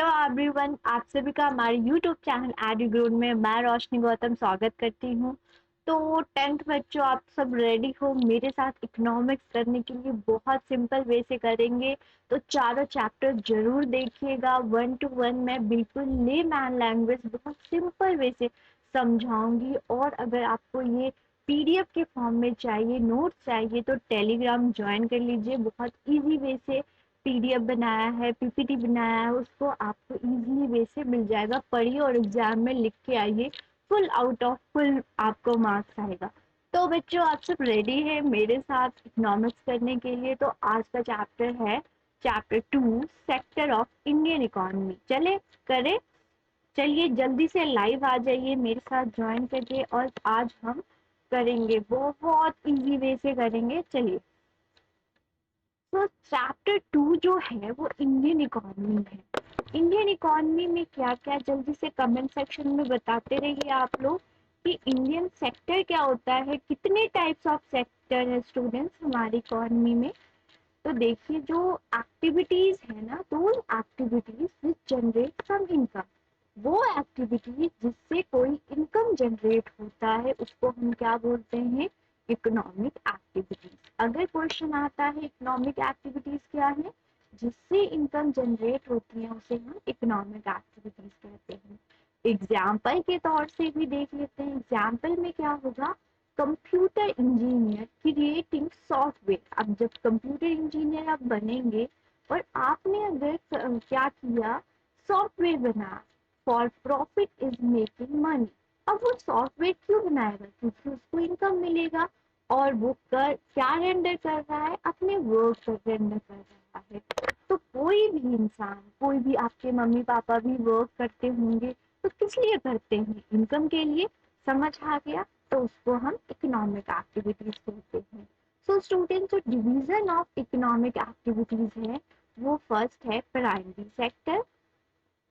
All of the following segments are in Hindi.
हेलो एवरीवन, आप सभी का हमारे यूट्यूब चैनल एडुग्रोन में मैं रोशनी गौतम स्वागत करती हूँ। तो टेंथ बच्चों, आप सब रेडी हो मेरे साथ इकोनॉमिक्स करने के लिए? बहुत सिंपल वे से करेंगे, तो चारों चैप्टर जरूर देखिएगा। 1 to 1 मैं बिल्कुल लेमैन लैंग्वेज बहुत सिंपल वे से समझाऊंगी। और अगर आपको ये पीडीएफ के फॉर्म में चाहिए, नोट्स चाहिए, तो टेलीग्राम ज्वाइन कर लीजिए। बहुत इजी वे से पीडीएफ बनाया है, पीपीटी बनाया है, उसको आपको इजीली वे से मिल जाएगा। पढ़िए और एग्जाम में लिख के आइए, फुल आउट ऑफ फुल आपको मार्क्स आएगा। तो बच्चों, आप सब रेडी है मेरे साथ इकोनॉमिक्स करने के लिए? तो आज का चैप्टर है chapter 2, sector of Indian economy. चले करें। चलिए जल्दी से लाइव आ जाइए, मेरे साथ ज्वाइन करिए। और आज हम करेंगे, बहुत इजी वे से करेंगे। चलिए, तो चैप्टर 2 जो है वो इंडियन इकोनॉमी है। इंडियन इकोनॉमी में क्या क्या, जल्दी से कमेंट सेक्शन में बताते रहिए आप लोग कि इंडियन सेक्टर क्या होता है, कितने टाइप्स ऑफ सेक्टर है स्टूडेंट्स हमारी इकोनॉमी में। तो देखिए, जो एक्टिविटीज है ना, दो activities which generate some income, वो एक्टिविटीज जिससे कोई इनकम जनरेट होता है उसको हम क्या बोलते हैं? Economic activities. अगर क्वेश्चन आता है इकोनॉमिक एक्टिविटीज क्या है, जिससे इनकम जनरेट होती है, उसे हम इकोनॉमिक एक्टिविटीज कहते हैं। एग्जाम्पल के तौर से भी देख लेते हैं। एग्जाम्पल में क्या होगा? Computer engineer creating software. अब जब कंप्यूटर इंजीनियर आप बनेंगे और आपने अगर क्या किया, सॉफ्टवेयर बना for profit is making money. अब वो सॉफ्टवेयर क्यों बनाएगा? क्योंकि उसको इनकम मिलेगा। और वो कर क्या रेंडर कर रहा है? अपने वर्क पर रेंडर कर रहा है। तो कोई भी इंसान, कोई भी आपके मम्मी पापा भी वर्क करते होंगे, तो किस लिए करते हैं? इनकम के लिए। समझ आ गया? तो उसको हम इकोनॉमिक एक्टिविटीज कहते हैं। सो स्टूडेंट्स, जो डिवीजन ऑफ इकोनॉमिक एक्टिविटीज है वो फर्स्ट है प्राइमरी सेक्टर।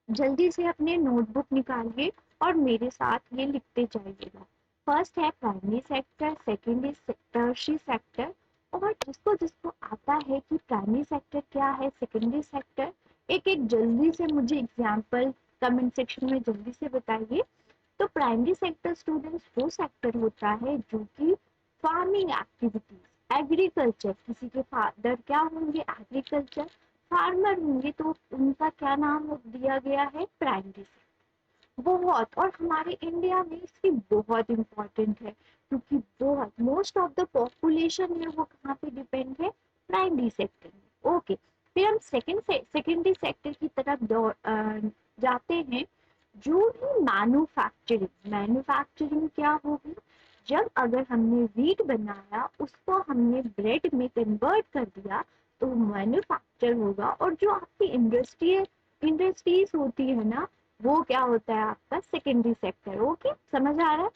जल्दी से अपने नोटबुक निकालिए और मेरे साथ ये लिखते जाइएगा। फर्स्ट है primary sector, second is tertiary sector. और जिसको जिसको आता है कि प्राइमरी सेक्टर क्या है, सेकेंडरी सेक्टर, एक एक जल्दी से मुझे एग्जाम्पल कमेंट सेक्शन में जल्दी से बताइए। तो प्राइमरी सेक्टर स्टूडेंट्स वो सेक्टर होता है जो कि फार्मिंग एक्टिविटीज, एग्रीकल्चर, किसी के फादर क्या होंगे? एग्रीकल्चर फार्मर होंगे, तो उनका क्या नाम दिया गया है? Primary sector. बहुत, और हमारे इंडिया में इसकी बहुत इंपॉर्टेंट है, क्योंकि बहुत मोस्ट ऑफ द पॉपुलेशन है वो कहाँ पे डिपेंड है? प्राइमरी सेक्टर में। ओके, फिर हम सेकेंडरी सेक्टर की तरफ जाते हैं। जो भी मैन्युफैक्चरिंग, मैन्युफैक्चरिंग क्या होगी? जब अगर हमने व्हीट बनाया, उसको हमने ब्रेड में कन्वर्ट कर दिया, तो मैन्युफैक्चर होगा। और जो आपकी इंडस्ट्रीज होती है ना, वो क्या होता है? आपका सेकेंडरी सेक्टर। ओके, समझ आ रहा है?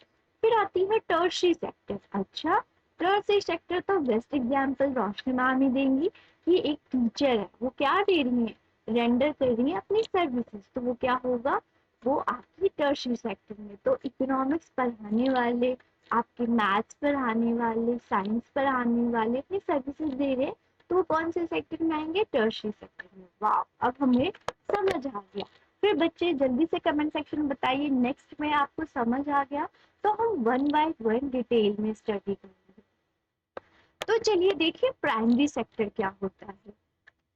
फिर आती है टर्शियरी सेक्टर। अच्छा, टर्शियरी सेक्टर तो बेस्ट एग्जाम्पल रोशनी मैम ही देंगी कि एक टीचर है, वो क्या दे रही है? रेंडर कर रही है अपनी सर्विसेज, तो वो क्या होगा? वो आपकी टर्शियरी सेक्टर में। तो इकोनॉमिक्स पढ़ाने वाले, आपके मैथ्स पढ़ाने वाले, साइंस पढ़ाने वाले अपनी सर्विसेज दे रहे हैं, तो वो कौन से सेक्टर में आएंगे? टर्शियरी सेक्टर में। वाह, अब हमें समझ आ गया। फिर बच्चे जल्दी से कमेंट सेक्शन में बताइए नेक्स्ट में आपको समझ आ गया। तो हम 1 by 1 डिटेल में स्टडी करेंगे। तो चलिए देखिए, प्राइमरी सेक्टर क्या होता है।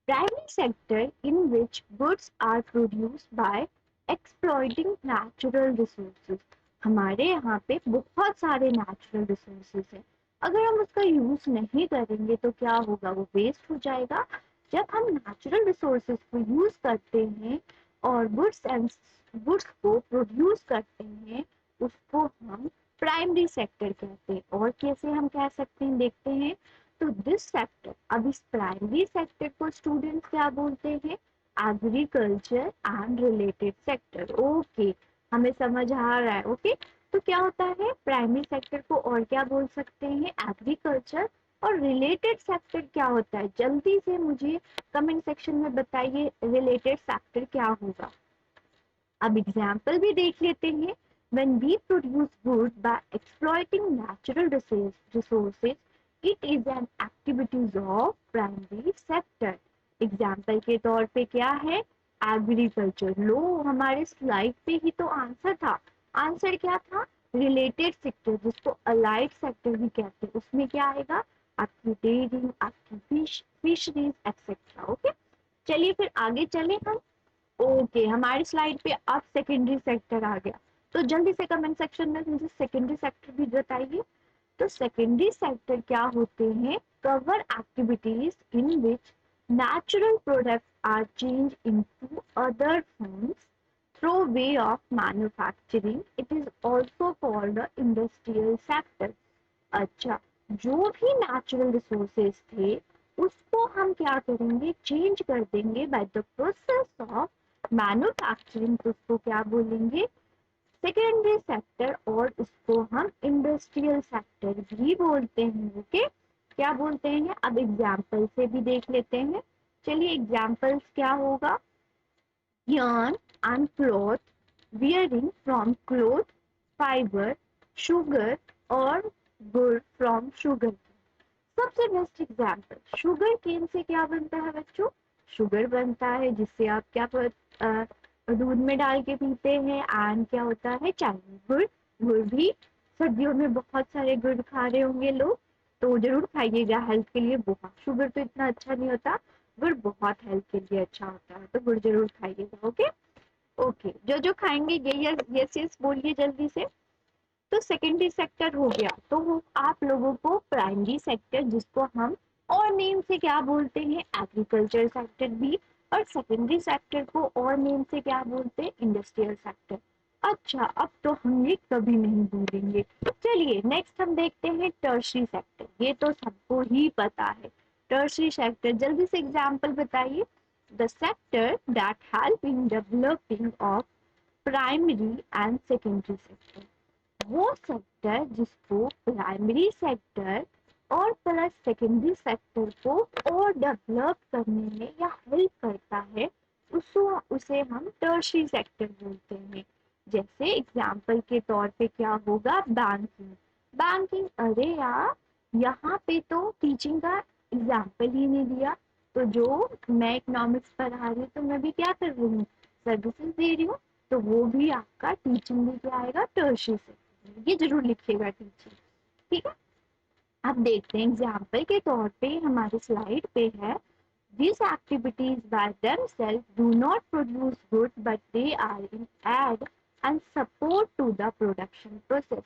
Primary sector in which goods are produced by exploiting natural resources. हमारे यहाँ पे बहुत सारे नेचुरल रिसोर्सेज है, अगर हम उसका यूज नहीं करेंगे तो क्या होगा? वो वेस्ट हो जाएगा। जब हम नेचुरल रिसोर्सेज को यूज करते हैं और गुड्स को प्रोड्यूस करते हैं, उसको हम प्राइमरी सेक्टर कहते हैं। और कैसे हम कह सकते हैं, देखते हैं। तो दिस सेक्टर, अब इस प्राइमरी सेक्टर को स्टूडेंट्स क्या बोलते हैं? Agriculture and related sector. Okay, हमें समझ आ रहा है। ओके, तो क्या होता है? प्राइमरी सेक्टर को और क्या बोल सकते हैं? एग्रीकल्चर। और रिलेटेड सेक्टर क्या होता है? जल्दी से मुझे कमेंट सेक्शन में बताइए, रिलेटेड सेक्टर क्या होगा? अब एग्जाम्पल भी देख लेते हैं। When we produce goods by exploiting natural resources, it is an activities of primary sector. Example के तौर पे क्या है? एग्रीकल्चर। लो, हमारे स्लाइड पे ही तो आंसर था। आंसर क्या था? रिलेटेड सेक्टर, जिसको अलाइड सेक्टर भी कहते हैं। उसमें क्या आएगा? आपकी डेयरी, आपकी फिशरीज एक्सेट्रा। ओके, चलिए फिर आगे चले हम। ओके, हमारी स्लाइड पे अब सेकेंडरी सेक्टर आ गया। तो जल्दी से कमेंट सेक्शन में मुझे सेकेंडरी सेक्टर भी बताइए। तो सेकेंडरी सेक्टर क्या होते हैं? Cover activities in which natural products are changed into other forms through way of manufacturing. It is also called the industrial sector. अच्छा, जो भी नेचुरल रिसोर्सेज थे उसको हम क्या करेंगे? चेंज कर देंगे by the process of manufacturing. उसको क्या बोलेंगे? सेकेंडरी सेक्टर, और उसको हम इंडस्ट्रियल सेक्टर भी बोलते हैं। ओके, क्या बोलते हैं? अब एग्जाम्पल से भी देख लेते हैं। चलिए, एग्जाम्पल्स क्या होगा? yarn and cloth, wearing from cloth, fiber, sugar और गुड़ from sugar। सबसे बेस्ट एग्जाम्पल, शुगर केन से क्या बनता है बच्चों? शुगर बनता है, जिससे आप क्या दूध में डाल के पीते हैं। एंड क्या होता है? चाइनीज गुड़। गुड़ भी सर्दियों में बहुत सारे गुड़ खा रहे होंगे लोग, तो जरूर खाइएगा, हेल्थ के लिए बहुत। शुगर तो इतना अच्छा नहीं होता, गुड़ बहुत हेल्थ के लिए अच्छा होता है, तो गुड़ जरूर खाइएगा। ओके ओके, जो जो खाएंगे ये यस यस बोलिए जल्दी से। तो सेकेंडरी सेक्टर हो गया। तो वो आप लोगों को प्राइमरी सेक्टर, जिसको हम और नेम से क्या बोलते हैं? एग्रीकल्चर सेक्टर भी। और सेकेंडरी सेक्टर को और नेम से क्या बोलते हैं? Industrial sector. अच्छा, अब तो हम ये कभी नहीं भूलेंगे। चलिए नेक्स्ट हम देखते हैं टर्शरी सेक्टर। ये तो सबको ही पता है। टर्शरी सेक्टर, जल्दी से एग्जाम्पल बताइए। The sector that help in developing of primary and secondary sector. वो सेक्टर जिसको प्राइमरी सेक्टर और प्लस सेकेंडरी सेक्टर को और डेवलप करने में या हेल्प करता है, उसे हम टर्शरी सेक्टर बोलते हैं। जैसे एग्जाम्पल के तौर पे क्या होगा? बैंकिंग। बैंकिंग, अरे यार यहाँ पे तो टीचिंग का एग्जाम्पल ही नहीं दिया। तो जो मैं इकोनॉमिक्स पढ़ा रही हूँ, तो मैं भी क्या कर रही हूँ? सर्विसेज दे रही हूँ। तो वो भी आपका टीचिंग में क्या आएगा? Tertiary sector. ये जरूर लिखिएगा टीचिंग, ठीक है। अब देखते हैं एग्जाम्पल के तौर पे, हमारे स्लाइड पे है, these activities by themselves do not produce goods, but they are in add and support to the production process.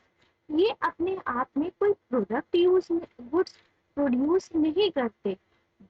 ये अपने आप में कोई प्रोडक्ट गुड्स प्रोड्यूस नहीं करते,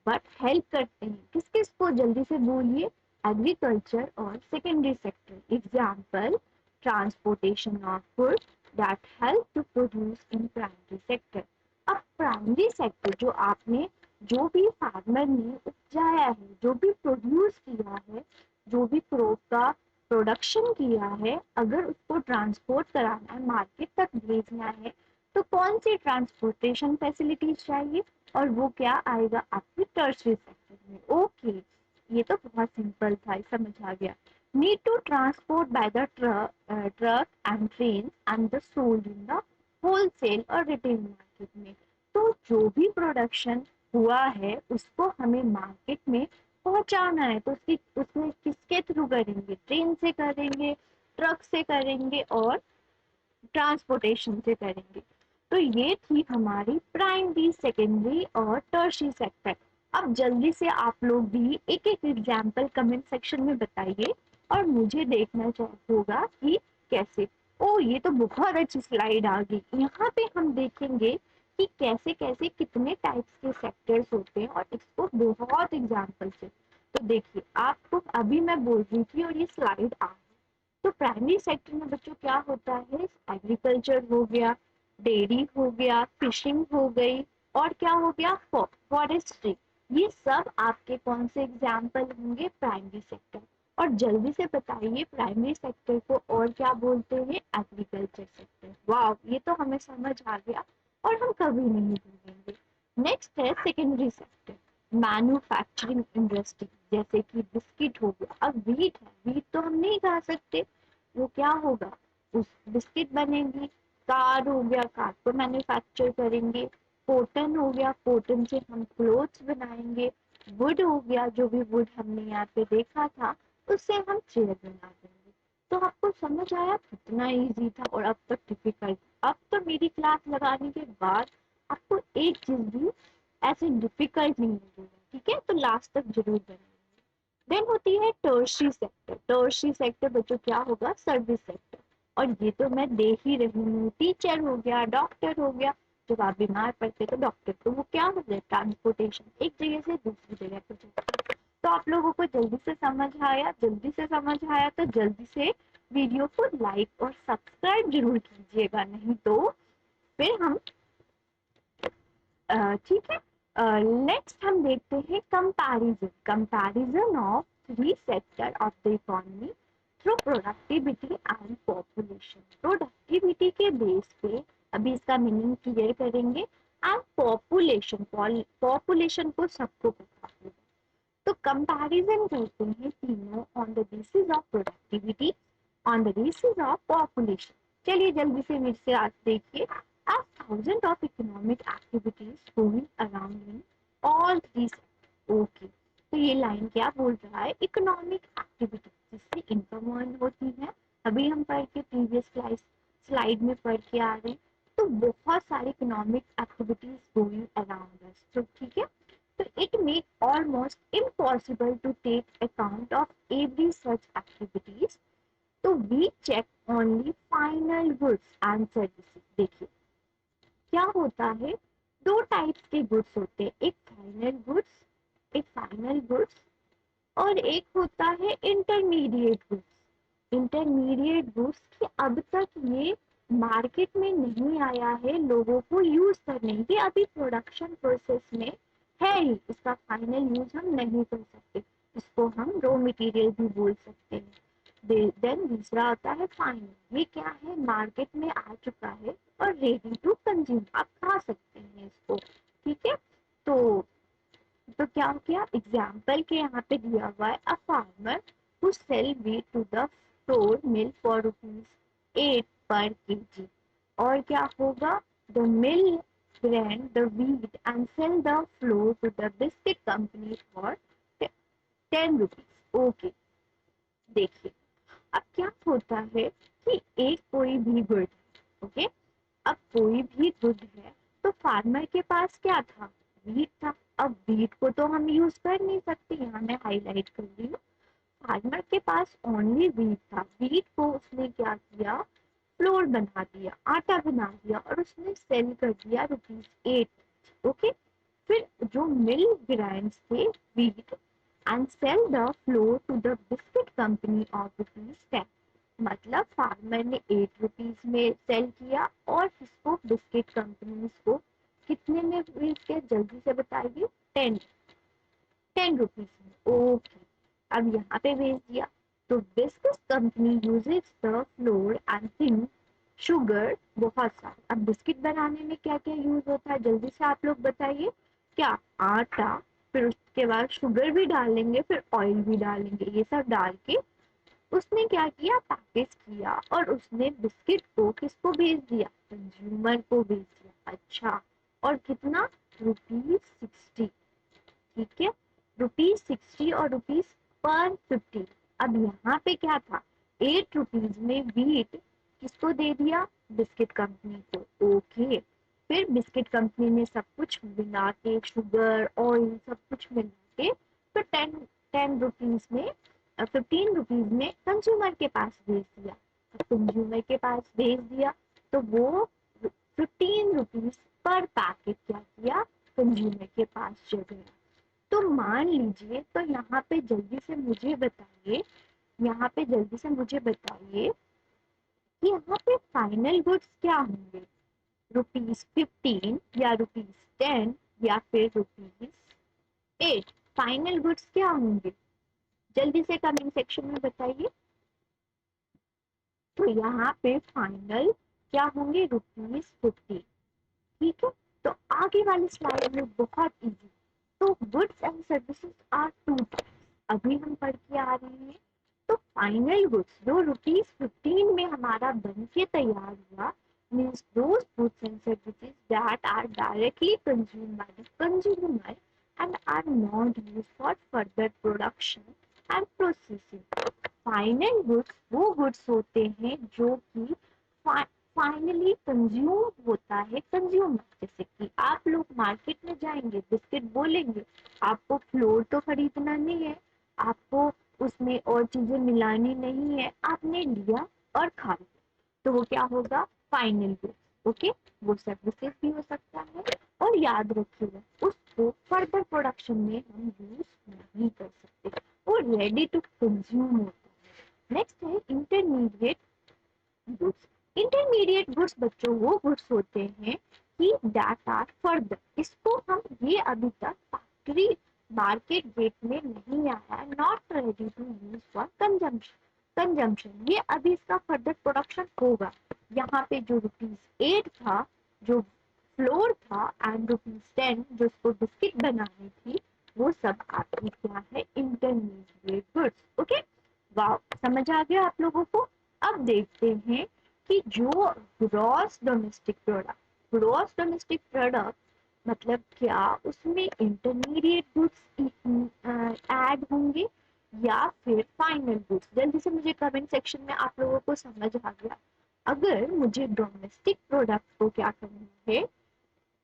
बट हेल्प करते हैं। किस किस को? जल्दी से बोलिए। एग्रीकल्चर और secondary sector. Example, transportation of goods that help to produce in primary sector. अब प्राइमरी सेक्टर, जो आपने, जो भी फार्मर ने उपजाया है, जो भी प्रोड्यूस किया है, जो भी क्रॉप का प्रोडक्शन किया है, अगर उसको ट्रांसपोर्ट कराना है, मार्केट तक भेजना है, तो कौन सी ट्रांसपोर्टेशन फैसिलिटीज चाहिए? और वो क्या आएगा? आपके टर्शरी सेक्टर में। ओके, ये तो बहुत सिंपल था, समझ आ गया। Need to transport by the truck and train and the sold in the wholesale और रिटेल मार्केट में। तो जो भी प्रोडक्शन हुआ है उसको हमें मार्केट में पहुंचाना है, तो उसमें किसके थ्रू करेंगे? ट्रेन से करेंगे, ट्रक से करेंगे और ट्रांसपोर्टेशन से करेंगे। तो ये थी हमारी प्राइमरी, सेकेंडरी और टर्शरी सेक्टर। अब जल्दी से आप लोग भी एक एक एग्जाम्पल कमेंट सेक्शन में बताइए, और मुझे देखना होगा कि कैसे। ओ, ये तो बहुत अच्छी स्लाइड आ गई। यहाँ पे हम देखेंगे कि कैसे कैसे कितने टाइप्स के सेक्टर्स होते हैं, और इसको बहुत एग्जाम्पल से। तो देखिए, आपको अभी मैं बोल रही थी और ये स्लाइड आ, तो प्राइमरी सेक्टर में बच्चों क्या होता है? एग्रीकल्चर हो गया, डेयरी हो गया, फिशिंग हो गई, और क्या हो गया? फॉरेस्ट्री। ये सब आपके कौन से एग्जाम्पल होंगे? Primary sector. और जल्दी से बताइए, प्राइमरी सेक्टर को और क्या बोलते हैं? Agriculture sector. वाह, ये तो हमें समझ आ गया और हम कभी नहीं भूलेंगे। नेक्स्ट है सेकेंडरी सेक्टर, मैन्युफैक्चरिंग इंडस्ट्री। जैसे कि बिस्किट हो गया। अब व्हीट है, व्हीट तो हम नहीं खा सकते, वो क्या होगा? उस बिस्किट बनेगी। कार हो गया, कार को मैन्युफैक्चर करेंगे। कॉटन हो गया, कॉटन से हम क्लोथ्स बनाएंगे। वुड हो गया, जो भी वुड हमने यहाँ पे देखा था, उससे हम चेयर बना देंगे। तो आपको समझ आया कितना इजी था और अब तो डिफिकल्ट। अब तो मेरी क्लास लगाने के बाद आपको एक चीज भी ऐसे डिफिकल्ट नहीं लगेगा, ठीक है? तो लास्ट तक जरूर बनाइए। देन होती है टर्शरी सेक्टर। टर्शरी सेक्टर बच्चों क्या होगा? Service sector. और ये तो मैं दे ही रही हूँ, टीचर हो गया, डॉक्टर हो गया। जब आप बीमार पड़ते तो डॉक्टर, तो वो क्या होता है? ट्रांसपोर्टेशन, एक जगह से दूसरी जगह पे जाता है। तो आप लोगों को जल्दी से समझ आया? जल्दी से समझ आया तो जल्दी से वीडियो को लाइक और सब्सक्राइब जरूर कीजिएगा, नहीं तो फिर हम ठीक है। नेक्स्ट हम देखते हैं comparison. Comparison of three sector of the economy through productivity and population. Productivity के बेस पे अभी इसका मीनिंग क्लियर करेंगे, एंड पॉपुलेशन, पॉपुलेशन को सबको पता होगा। तो कंपैरिजन करते हैं तीनों on the basis of productivity, on the basis of population. चलिए जल्दी से मेरे से आज देखिए। as thousands of economic activities going around in all three sectors। Okay, तो ये लाइन क्या बोल रहा है? इकोनॉमिक एक्टिविटी जिससे इनकम अर्न होती है। अभी हम पढ़ के प्रीवियस स्लाइड में पढ़ के आ रहे हैं। तो बहुत सारी economic activities going around us, तो ठीक है। So it makes almost impossible to take account of every such activities. So we check only final goods and services। देखिए क्या होता है, दो टाइप्स के गुड्स होते हैं, एक फाइनल गुड्स, एक फाइनल गुड्स, और एक होता है इंटरमीडिएट गुड्स। इंटरमीडिएट गुड्स की अब तक ये मार्केट में नहीं आया है लोगों को यूज करने के, अभी प्रोडक्शन प्रोसेस में है ही, इसका फाइनल यूज हम नहीं कर सकते। इसको हम रॉ मटेरियल भी बोल सकते हैं। देन दूसरा आता है फाइनल। ये क्या है? मार्केट में आ चुका है और रेडी टू कंज्यूम, आप खा सकते हैं इसको, ठीक है। तो क्या किया? एग्जाम्पल के यहाँ पे दिया हुआ है, a farmer who sell wheat to the flour mill for ₹8 per KG. और क्या होगा? The mill grind the wheat and sell the flour to the biscuit company for ₹10। Okay, देखिए अब क्या होता है कि एक कोई भी गुड, ओके, अब कोई भी गुड है तो फार्मर के पास क्या था? वीट था। अब वीट को तो हम यूज कर नहीं सकते, यहाँ मैं हाईलाइट कर रही हूँ। फार्मर के पास ओनली वीट था। वीट को उसने क्या किया? फ्लोर बना दिया, आटा बना दिया, और उसने सेल कर दिया ₹8। ओके, फिर जो mill grinds the wheat and sell the flour to the biscuit company of ₹10। मतलब फार्मर ने ₹8 में सेल किया और इसको बिस्किट कंपनी को कितने में बेच दिया? जल्दी से बताइए। 10 रुपीज में। ओके, अब यहाँ पे भेज दिया। तो biscuit company uses the floor and thing sugar, बहुत सारा। अब बिस्किट बनाने में क्या क्या यूज होता है? जल्दी से आप लोग बताइए। क्या? आटा, फिर उसके बाद शुगर भी डालेंगे, फिर ऑयल भी डालेंगे, ये सब डाल के उसने क्या किया? पैकेज किया, और उसने बिस्किट को किसको भेज दिया? कंज्यूमर को भेज दिया। अच्छा, और कितना? ₹60, ठीक है। ₹60 और ₹पर 50। अब यहाँ पे क्या था? ₹8 में वीट किसको दे दिया? बिस्किट कंपनी को। ओके, फिर बिस्किट कंपनी ने सब कुछ मिला के, शुगर, ऑयल, सब कुछ मिला के, फिर ₹10 में, ₹15 में कंज्यूमर के पास भेज दिया। कंज्यूमर के पास भेज दिया तो वो ₹15 पर पैकेट क्या किया? कंज्यूमर के पास चल गया। तो मान लीजिए, तो यहाँ पे जल्दी से मुझे बताइए, यहाँ पे जल्दी से मुझे बताइए कि यहाँ पे फाइनल गुड्स क्या होंगे? ₹15 या ₹10 या फिर ₹8? फाइनल गुड्स क्या होंगे? जल्दी से कमेंट सेक्शन में बताइए। तो यहाँ पे फाइनल क्या होंगे? ₹50, ठीक है। तो आगे वाली स्लाइड में बहुत इजी। तो goods and services are two types, अभी हम पढ़ के आ रहे हैं। तो फाइनल गुड्स जो ₹15 में हमारा बन के तैयार हुआ, means those goods and services that are directly consumed by the consumer and are not used for further production and processing. Final goods वो गुड्स होते हैं जो कि फाइनली कंज्यूम होता है कंज्यूमर। जैसे कि आप लोग मार्केट में जाएंगे, बिस्किट बोलेंगे, आपको फ्लोर तो खरीदना नहीं है, आपको उसमें और चीजें मिलानी नहीं है, आपने लिया और खा लिया, तो वो क्या होगा, फाइनल गुड्स। ओके, वो सर्विसेज भी हो सकता है। और याद रखिएगा, उसको फर्दर प्रोडक्शन में हम यूज नहीं कर सकते, वो रेडी टू कंज्यूम होता है। नेक्स्ट है इंटरमीडिएट गुड्स। इंटरमीडिएट गुड्स बच्चों वो गुड्स होते हैं कि दैट आर फर्दर, इसको हम ये अभी तक फैक्ट्री मार्केट गेट में नहीं आया है, not ready to use for consumption, ये अभी इसका फर्दर प्रोडक्शन होगा। यहाँ पे जो ₹8 था, जो फ्लोर था, एंड ₹10 जो उसको बिस्किट बनानी थी, वो सब आपकी क्या है, इंटरमीडिएट गुड्स। ओके, वाह, समझ आ गया आप लोगों को। अब देखते हैं कि जो ग्रॉस डोमेस्टिक प्रोडक्ट मतलब क्या, उसमें इंटरमीडिएट गुड्स ऐड होंगे या फिर फाइनल गुड्स। जल्दी से मुझे कमेंट सेक्शन में आप लोगों को समझ आ गया। अगर मुझे डोमेस्टिक प्रोडक्ट को क्या करना है,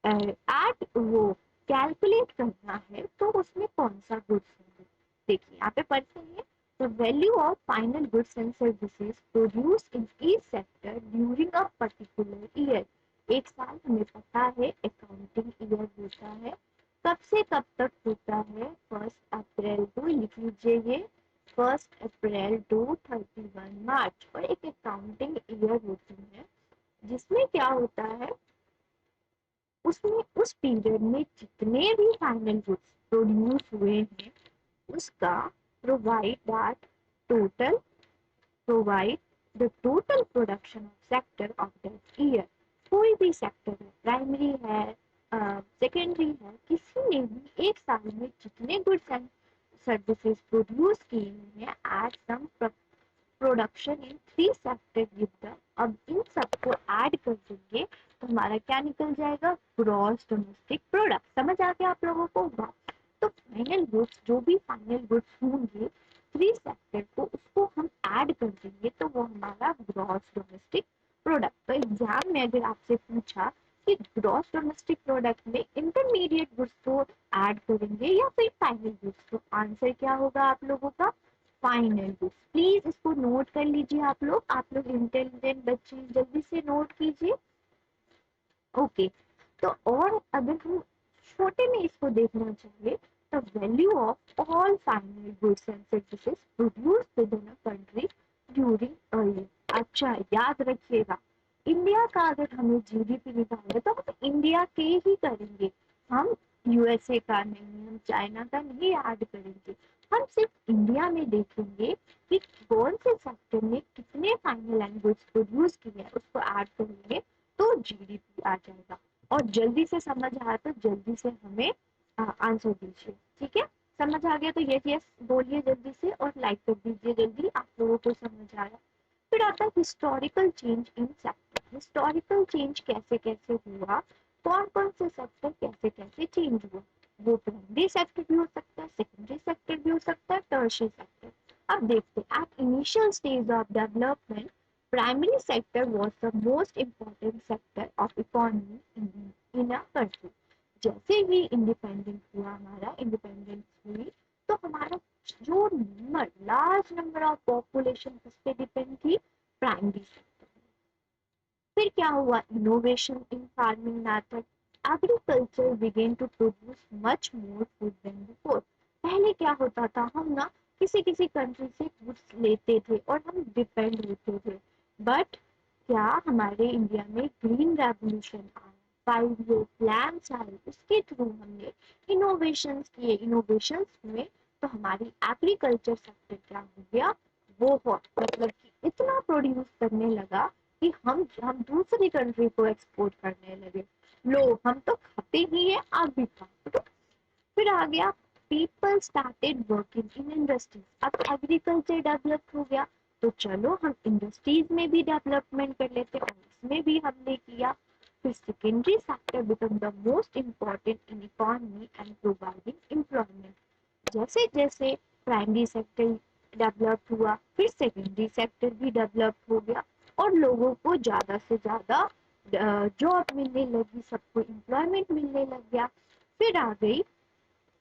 एट वो कैलकुलेट करना है, तो उसमें कौन सा गुड्स होंगे। देखिए यहाँ पे पढ़ते हैं, the value of final goods and services produce in each sector during a particular year. एक साल हमें पता है अकाउंटिंग ईयर होता है, कब से कब तक होता है, 1 अप्रैल टू, लिख लीजिए ये, 1 अप्रैल टू 31 मार्च। और एक अकाउंटिंग ईयर होती है जिसमें क्या होता है, उसमें उस पीरियड में जितने भी फाइनल गुड्स प्रोड्यूस हुए हैं, उसका provide that total provide the total production of sector of that year. कोई भी सेक्टर है, प्राइमरी है, सेकेंडरी है, किसी ने भी एक साल में जितने गुड्स एंड सर्विसेज प्रोड्यूस किए हैं at some production in 3 sector give the, अब इन सबको ऐड कर देंगे तो हमारा क्या निकल जाएगा, ग्रॉस डोमेस्टिक प्रोडक्ट। समझ आ गया आप लोगों को, वाह। तो फाइनल गुड्स, जो भी फाइनल गुड्स होंगे 3 सेक्टर को, उसको हम ऐड कर देंगे तो वो हमारा ग्रॉस डोमेस्टिक प्रोडक्ट। तो एग्जाम में अगर आपसे पूछा कि ग्रॉस डोमेस्टिक प्रोडक्ट में इंटरमीडिएट गुड्स को ऐड करेंगे या फिर फाइनल गुड्स, तो आंसर क्या होगा आप लोगों का, फाइनल गुड्स। प्लीज इसको नोट कर लीजिए आप लोग इंटेलिजेंट बच्चे, जल्दी से नोट कीजिए। ओके, तो और अगर हम छोटे में इसको देखना चाहिए, the value of all final goods and services produced with in a country during a year. अच्छा, याद रखिएगा, इंडिया का अगर हमें जीडीपी निकालना है तो हम इंडिया के ही करेंगे, हम यूएसए का नहीं, हम चाइना का नहीं ऐड करेंगे। हम सिर्फ इंडिया में देखेंगे कि कौन से सेक्टर में कितने फाइनल एंड गुड्स प्रोड्यूस किए हैं, उसको ऐड करेंगे तो जीडीपी आ जाएगा। और जल्दी से समझ आया तो जल्दी से हमें आंसर दीजिए, ठीक है। समझ आ गया तो यस बोलिए जल्दी से, और लाइक कर दीजिए जल्दी, आप लोगों को समझ आया। फिर आता है historical change in sector. Historical change कैसे कैसे हुआ, कौन कौन से सेक्टर कैसे कैसे चेंज हुआ। वो प्राइमरी सेक्टर भी हो सकता है, सेकेंडरी सेक्टर भी हो सकता है, टर्शियरी सेक्टर। अब देखते हैं, at initial stage of development primary sector was the most important sector of economy in a country। जैसे ही इंडिपेंडेंट हुआ, हमारा इंडिपेंडेंस हुई, तो हमारा जो number, large number of population किस पे डिपेंड थी, प्राइमरी सेक्टर। फिर क्या हुआ, innovation in farming method, agriculture began to produce much more food than before. पहले क्या होता था, हम ना किसी किसी कंट्री से गुड्स लेते थे और हम डिपेंड होते थे, बट क्या हमारे इंडिया में ग्रीन रेवोल्यूशन आया, 5 ईयर प्लान आए, उसके थ्रू हमने इनोवेशंस किए, इनोवेशंस हुए, तो हमारी एग्रीकल्चर सेक्टर क्या हो गया, वो मतलब कि इतना प्रोड्यूस करने लगा कि हम दूसरी कंट्री को एक्सपोर्ट करने लगे। लो, हम तो खाते ही है, आप भी खाओ। तो फिर आ गया, people started working in industries. अब एग्रीकल्चर डेवलप हो गया, तो चलो हम इंडस्ट्रीज में भी डेवलपमेंट कर लेते, और इसमें भी हमने किया। फिर secondary sector become the most important in economy and providing employment. जैसे जैसे प्राइमरी सेक्टर डेवलप हुआ, फिर सेकेंडरी सेक्टर भी डेवलप हो गया और लोगों को ज्यादा से ज्यादा जॉब मिलने लगी, सबको एम्प्लॉयमेंट मिलने लग गया। फिर आ गई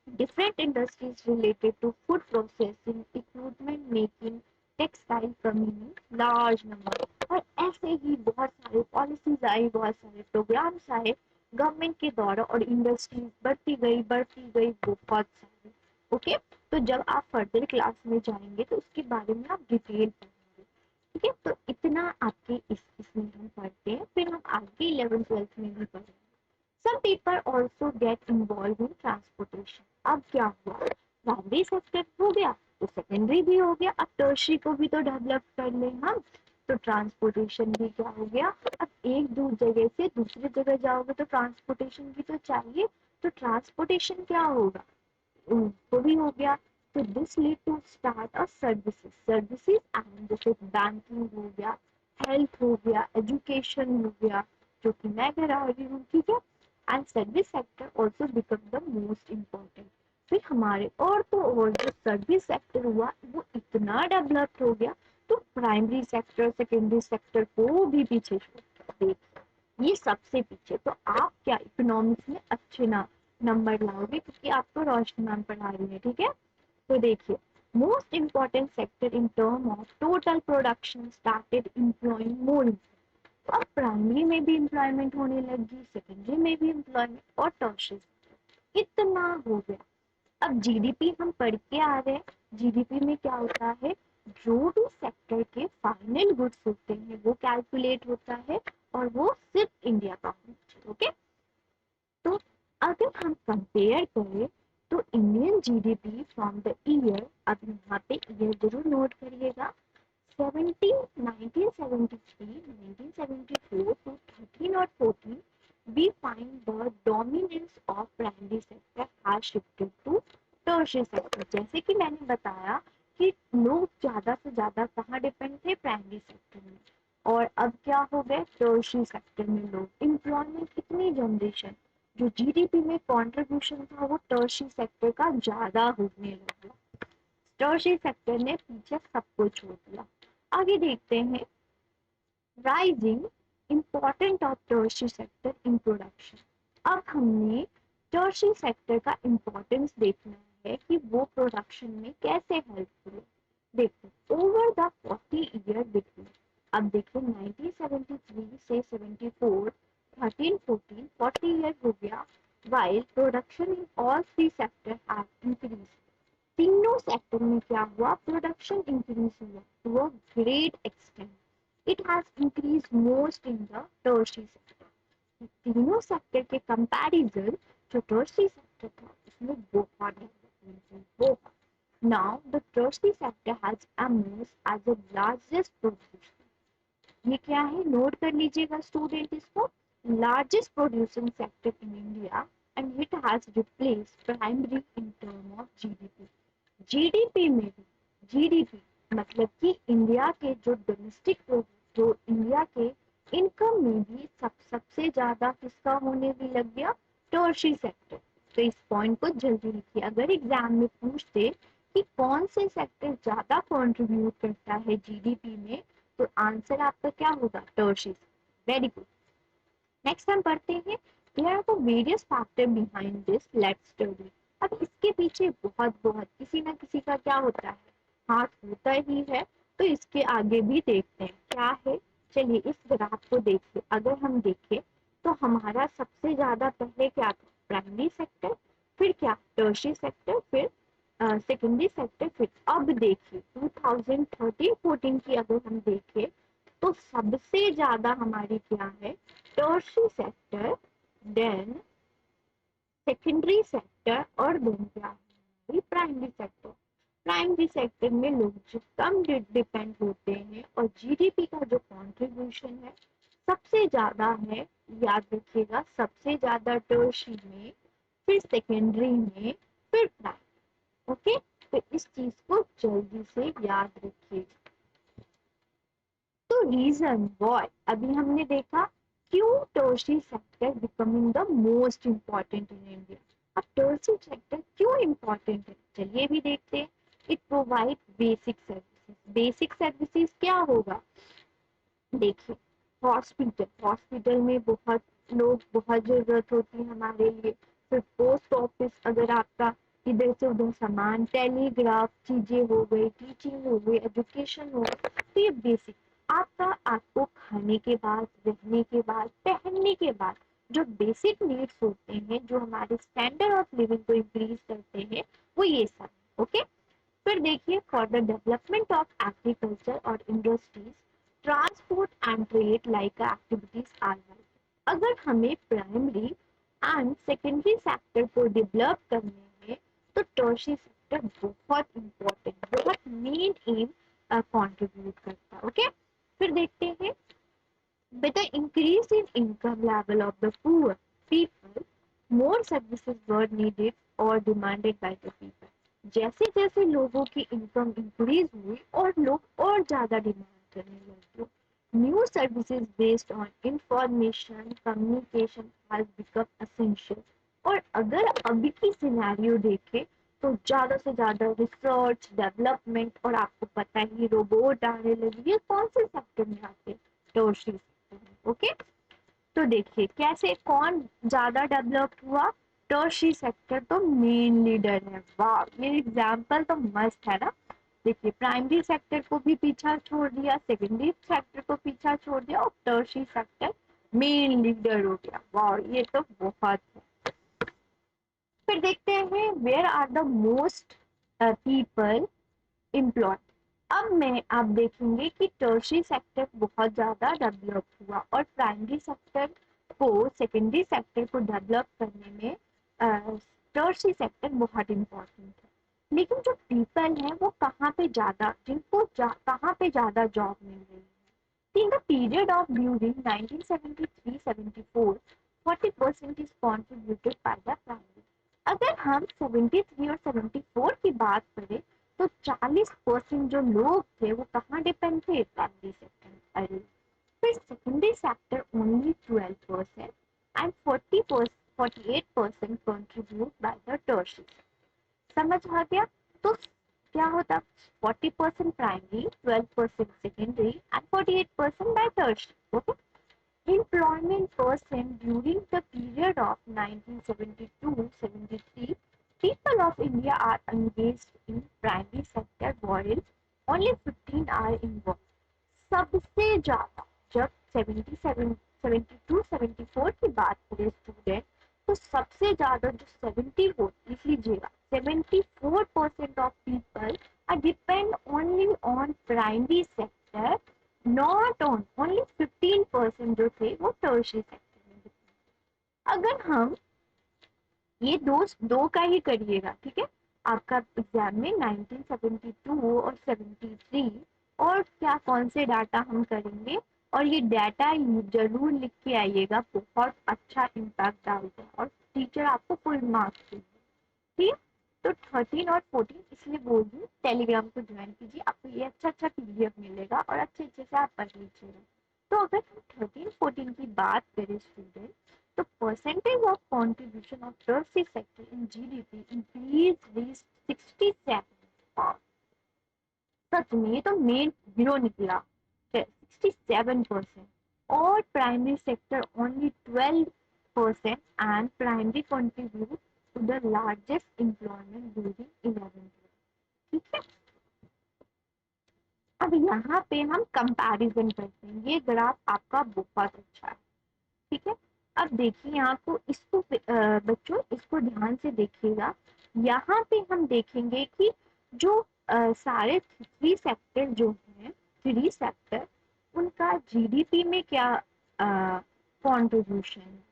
different industries related to food processing, equipment making, textile coming in large number। और ऐसे ही बहुत सारे पॉलिसीज आई, बहुत सारे प्रोग्राम्स आए गवर्नमेंट के द्वारा और इंडस्ट्रीज बढ़ती गई बहुत सारी। ओके, तो जब आप फर्दर क्लास में जाएंगे तो उसके बारे में आप डिटेल पढ़ेंगे। ठीक है, तो इतना आपके इसमें हम पढ़ते हैं, फिर हम आगे 11th 12th में भी पढ़ेंगे। Some people also get involved in transportation। अब क्या हुआ, प्राइमरी सेक्टर हो गया तो सेकेंडरी भी हो गया, अब टर्शरी को भी तो डेवलप कर ले हम, तो ट्रांसपोर्टेशन भी क्या हो गया। अब एक दूर जगह से दूसरी जगह जाओगे तो ट्रांसपोर्टेशन भी तो चाहिए, तो ट्रांसपोर्टेशन क्या होगा, वो भी हो गया। तो this lead to start a services and जैसे बैंकिंग हो गया, हेल्थ हो गया, एजुकेशन हो गया, जो कि मैं करा रही हूँ। ठीक है, and service sector also become the most important. फिर हमारे और तो और जो सर्विस सेक्टर हुआ वो इतना डेवलप्ड हो गया, तो प्राइमरी सेक्टर सेकेंडरी सेक्टर को भी पीछे छोड़ दिया। देखिए, ये सबसे पीछे। तो आप क्या इकोनॉमिक्स में अच्छे ना नंबर लाओगे, क्योंकि आपको रोशनी मैम पढ़ा रही है। ठीक है, तो देखिए, most important sector in term of total production started employing more. अब प्राइमरी में भी एम्प्लॉयमेंट होने लगी, सेकेंडरी में भी एम्प्लॉयमेंट, और टर्शियरी इतना हो गया। अब जीडीपी हम पढ़ के आ रहे हैं, जीडीपी में क्या होता है, जो भी सेक्टर के फाइनल गुड्स होते हैं वो कैलकुलेट होता है, और वो सिर्फ इंडिया का होना चाहिए। ओके, तो अगर हम कंपेयर करें तो Indian GDP from the year, अब यहाँ पे ईयर जरूर नोट करिएगा, 1973, 1974 to 13 or 14, we find the dominance of primary sector has shifted to tertiary sector। जैसे कि मैंने बताया कि लोग ज्यादा से ज्यादा कहाँ डिपेंड थे, प्राइमरी सेक्टर में, और अब क्या हो गए, टर्शियरी सेक्टर में लोग। एम्प्लॉयमेंट कितनी जनरेशन, जो जीडीपी में कंट्रीब्यूशन था वो टर्शियरी सेक्टर का ज्यादा होने लगा, टर्शियरी सेक्टर ने पीछे सबको छोड़ दिया। आगे देखते हैं, rising important of tertiary sector in production. अब हमने टर्शियरी सेक्टर का इम्पोर्टेंस देखना है कि वो प्रोडक्शन में कैसे हेल्पफुल है। देखो, ओवर द 40 ईयर बिटवीन, अब देखो 1973 से 74, 13 14 40 ईयर हो गया, while production in all three sectors have increased। तीनों सेक्टर में क्या हुआ, प्रोडक्शन इंक्रीज हुआ to a great extent. It has increase most in the tertiary sector. तीनों सेक्टर के कंपैरिजन जो टर्शियरी सेक्टर था उसमें बहुत डेवलपमेंट हुई, बहुत। Now the tertiary sector has emerged as the largest producer। ये क्या है, नोट कर लीजिएगा स्टूडेंट इसको, largest producing sector in India, and it has replace primary in term of GDP. GDP में भी, जीडीपी मतलब कि इंडिया के जो डोमेस्टिक प्रोडक्ट, जो इंडिया के इनकम में भी सबसे ज्यादा किसका होने भी लग गया, टर्शियरी सेक्टर। तो इस पॉइंट को जल्दी लिखिए, अगर एग्जाम में पूछते कि कौन से सेक्टर ज्यादा कंट्रीब्यूट करता है जीडीपी में, तो आंसर आपका क्या होगा, टर्शियरी। Very good. नेक्स्ट हम पढ़ते हैं, there are the various factor behind this, let's study. अब इसके पीछे बहुत बहुत किसी ना किसी का क्या होता है, हाथ होता ही है। तो इसके आगे भी देखते हैं क्या है। चलिए इस ग्राफ को देखिए, अगर हम देखें तो हमारा सबसे ज्यादा पहले क्या था, प्राइमरी सेक्टर, फिर क्या टर्शियरी सेक्टर, फिर सेकेंडरी सेक्टर। फिर अब देखिए 2013-14 की अगर हम देखें तो सबसे ज्यादा हमारी क्या है, tertiary sector, then secondary sector, और देन क्या है, प्राइमरी सेक्टर। प्राइमरी सेक्टर में लोग जो कम डिपेंड होते हैं, और जीडीपी का जो कंट्रीब्यूशन है सबसे ज्यादा है, याद रखिएगा, सबसे ज्यादा टर्शियरी में, फिर सेकेंडरी में, फिर प्राइमरी। ओके, तो इस चीज को जल्दी से याद रखिएगा। तो रीजन व्हाई, अभी हमने देखा क्यों tertiary sector becoming the most important in India. अब टर्शियरी सेक्टर क्यों इम्पोर्टेंट है, चलिए भी देखते हैं। It provide basic services. Basic services क्या होगा, देखिए हॉस्पिटल, हॉस्पिटल में बहुत लोग, बहुत जरूरत होती है हमारे लिए। फिर पोस्ट ऑफिस, अगर आपका इधर से उधर सामान, टेलीग्राफ चीजें हो गई, टीचिंग हो गई, एजुकेशन हो गई, तो ये बेसिक। आपका, आपको खाने के बाद, रहने के बाद, पहनने के बाद जो बेसिक नीड्स होते हैं, जो हमारे स्टैंडर्ड ऑफ लिविंग को इंक्रीज करते हैं, वो ये सब। ओके, फिर देखिए for the development of agriculture और industries, transport and trade like activities are like. अगर हमें प्राइमरी एंड सेकेंडरी सेक्टर को डेवलप करने में, तो टर्शियरी सेक्टर बहुत इंपॉर्टेंट, बहुत मेन एम कंट्रीब्यूट करता है। ओके, फिर देखते हैं, with the increase in income level of the poor people, more services were needed or demanded by the people. जैसे जैसे लोगों की इनकम इंक्रीज हुई और लोग और ज्यादा डिमांड करने लगे, new services based on information communication has become essential. और अगर अभी की सिनेरियो देखें, तो ज्यादा से ज्यादा रिसर्च डेवलपमेंट, और आपको पता ही रोबोट आने लगी, ये कौन से सेक्टर में आते हैं, टर्शियरी सेक्टर में। ओके, तो देखिए कैसे कौन ज्यादा डेवलप हुआ, टर्शियरी सेक्टर तो मेन लीडर है। वाह, ये एग्जांपल तो मस्त है ना। देखिए प्राइमरी सेक्टर को भी पीछा छोड़ दिया, सेकेंडरी सेक्टर को पीछा छोड़ दिया, और टर्शियरी सेक्टर मेन लीडर हो गया। वाह, ये तो बहुत है। फिर देखते हैं where are the most people employ. अब मैं आप देखेंगे कि टर्शियरी सेक्टर बहुत ज्यादा डेवलप हुआ, और प्राइमरी सेक्टर को, सेकेंडरी सेक्टर को डेवलप करने में टर्शियरी सेक्टर बहुत इंपॉर्टेंट है। लेकिन जो पीपल है वो कहाँ पे ज्यादा, कहाँ पे ज्यादा जॉब मिल रही है। In the period of during 1973-74, 40% is contributed by the primary। अगर हम 73 और 74 की बात करें, तो 40% जो लोग थे वो कहाँ डिपेंड थे, प्राइमरी सेक्टर। अरे फिर secondary sector only 12% and 48% contribute by the tertiary. समझ आ गया। तो क्या होता, 40% primary, 12% secondary and 48% by tertiary. Okay, employment percent during the period of 1972-73, people of India are engaged in primary sector while only 15 are involved। सबसे ज्यादा, जब 77 72 74 की बात करें स्टूडेंट, तो सबसे ज्यादा जो 74, लिख लीजिएगा, 74% of people are depend only on primary sector, not on, only 15% जो थे वो टर्शियरी सेक्टर में डिपेंड। अगर हम ये दो का ही करिएगा, ठीक है, आपका एग्जाम में 1972 और 73, और क्या कौन से डाटा हम करेंगे, और ये डाटा जरूर लिख के आइएगा, बहुत अच्छा इम्पैक्ट डालते हैं, और टीचर आपको फुल मार्क्स देंगे। ठीक, तो 13 और 14 इसलिए बोल दूँ, टेलीग्राम को ज्वाइन कीजिए, आपको ये अच्छा अच्छा पीडीएफ मिलेगा, और अच्छे अच्छे से आप पढ़ लीजिएगा। तो अगर हम 13 14 की बात करें स्टूडेंट, तो percentage of contribution of tertiary sector in GDP increase reach 67। सच में ये तो मेन जीरो निकला, 67%, और primary sector only 12%, and primary contribute to the largest employment during 11। ठीक है, अब यहाँ पे हम कंपैरिजन करते हैं, ये ग्राफ आपका बहुत अच्छा है। ठीक है, अब देखिए यहाँ को, इसको बच्चों इसको ध्यान से देखिएगा। यहाँ पे हम देखेंगे कि जो सारे थ्री सेक्टर जो हैं, थ्री सेक्टर, उनका जीडीपी में क्या कंट्रीब्यूशन है,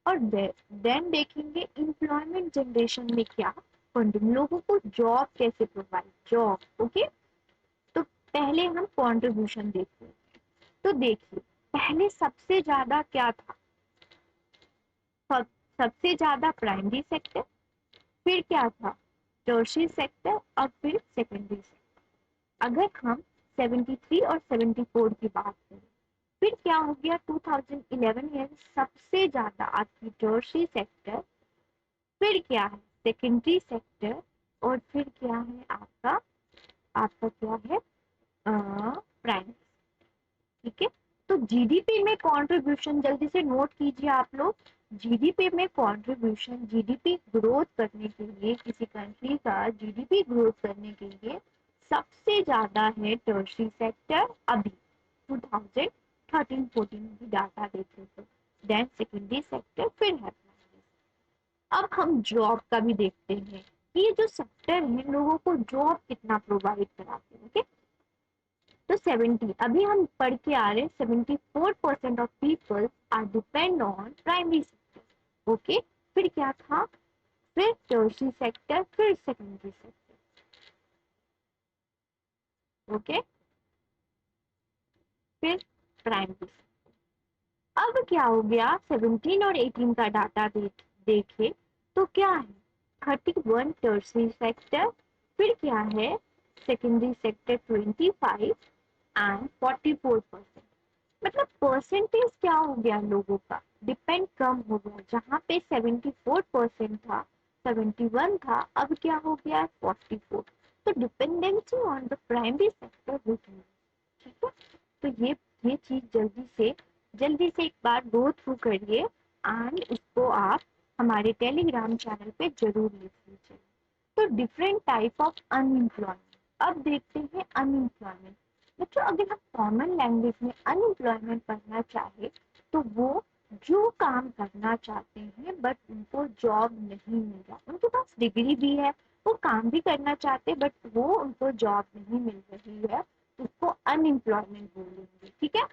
और देन देखेंगे एम्प्लॉयमेंट जनरेशन में क्या कंट्रीब्यूशन, लोगों को जॉब कैसे प्रोवाइड, जॉब। ओके, तो पहले हम कंट्रीब्यूशन देखते हैं। तो देखिए पहले सबसे ज्यादा क्या था, सबसे ज्यादा प्राइमरी सेक्टर, फिर क्या था टर्शियरी सेक्टर, और फिर सेकेंडरी सेक्टर। अगर हम 73 और 74 की बात करें, फिर क्या हो गया 2011 में सबसे ज्यादा आपकी टर्शियरी सेक्टर, फिर क्या है सेकेंडरी सेक्टर, और फिर क्या है आपका आपका क्या है, प्राइम। ठीक है, तो जीडीपी में कंट्रीब्यूशन जल्दी से नोट कीजिए आप लोग। जीडीपी में कंट्रीब्यूशन, जीडीपी ग्रोथ करने के लिए, किसी कंट्री का जीडीपी ग्रोथ करने के लिए सबसे ज्यादा है टर्शरी सेक्टर अभी 2013-14 की डाटा देखे तो, देन सेकेंडरी सेक्टर, फिर है प्राइमरी। अब हम जॉब का भी देखते हैं कि ये जो सेक्टर है लोगों को जॉब कितना प्रोवाइड कराते हैं। ओके, तो 70, अभी हम पढ़ के आ रहे हैं 74% of people are depend on primary sector. Okay, फिर क्या था, फिर टर्शियरी सेक्टर, फिर सेकेंडरी सेक्टर। ओके, फिर प्राइमरी सेक्टर। अब क्या हो गया, 17 और 18 का डाटा देखे तो क्या है, 31 टर्शियरी सेक्टर, फिर क्या है सेकेंडरी सेक्टर 25 एंड 44%। मतलब परसेंटेज क्या हो गया लोगों का, डिपेंड कम हो गया। जहां पे 74% था, 71 था, अब क्या हो गया 44। तो dependency on the primary sector हो गई। ठीक है, तो ये चीज जल्दी से एक बार गो थ्रू करिए एंड इसको आप हमारे टेलीग्राम चैनल पे जरूर लिख लीजिए। तो डिफरेंट टाइप ऑफ अनएम्प्लॉयमेंट। अब देखते हैं अनएम्प्लॉयमेंट। बच्चों अगर हम कॉमन लैंग्वेज में अनएम्प्लॉयमेंट पढ़ना चाहे तो वो जो काम करना चाहते हैं बट उनको जॉब नहीं मिल रहा, उनके पास डिग्री भी है, वो काम भी करना चाहते बट वो उनको जॉब नहीं मिल रही है, उसको अनएम्प्लॉयमेंट बोलेंगे। ठीक है,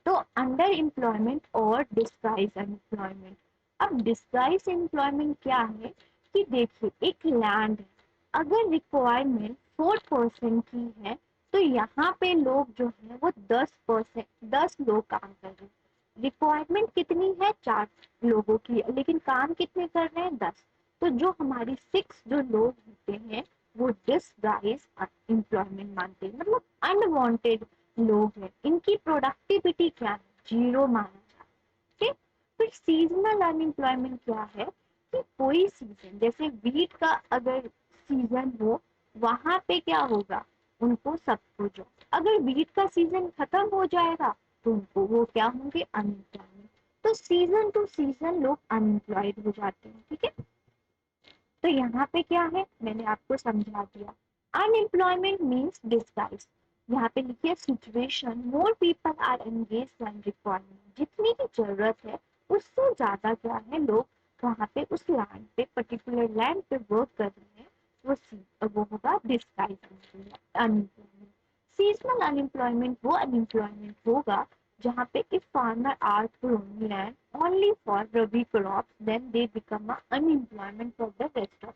तो अंडर एम्प्लॉयमेंट और डिस्गाइज एम्प्लॉयमेंट। अब डिस्गाइज एम्प्लॉयमेंट क्या है कि देखिए एक लैंड है, अगर रिक्वायरमेंट 4% की है तो यहाँ पे लोग जो है वो 10%, 10 लोग काम कर रहे हैं। रिक्वायरमेंट कितनी है, 4 लोगों की, लेकिन काम कितने कर रहे हैं, 10। तो जो हमारी 6 जो लोग होते हैं वो डिसगाइज एम्प्लॉयमेंट मानते हैं, मतलब अनवांटेड लोग हैं, इनकी प्रोडक्टिविटी क्या है, जीरो माना जाता है। ठीक? फिर सीजनल अनएम्प्लॉयमेंट क्या है कि कोई सीजन, जैसे वीट का अगर सीजन हो वहां पे क्या होगा, उनको सबको जॉब। अगर वीट का सीजन खत्म हो जाएगा तो उनको वो क्या होंगे, अनएम्प्लॉयमेंट। तो सीजन टू सीजन लोग अनएम्प्लॉयड हो जाते हैं। ठीक है, तो यहाँ पे क्या है मैंने आपको समझा दिया। Unemployment means disguise. यहाँ पे लिखिए situation more people are engage than requirement, जितनी की जरूरत है उससे ज्यादा क्या है लोग वहां पे उस लैंड पे, पर्टिकुलर लैंड पे वर्क कर रहे हैं, वो होगा डिस्गाइज अनएम्प्लॉयमेंट। सीजनल अनएम्प्लॉयमेंट वो अनएम्प्लॉयमेंट होगा जहाँ पे if farmer are growing land only for rabi crops then they become a unemployment for the rest of।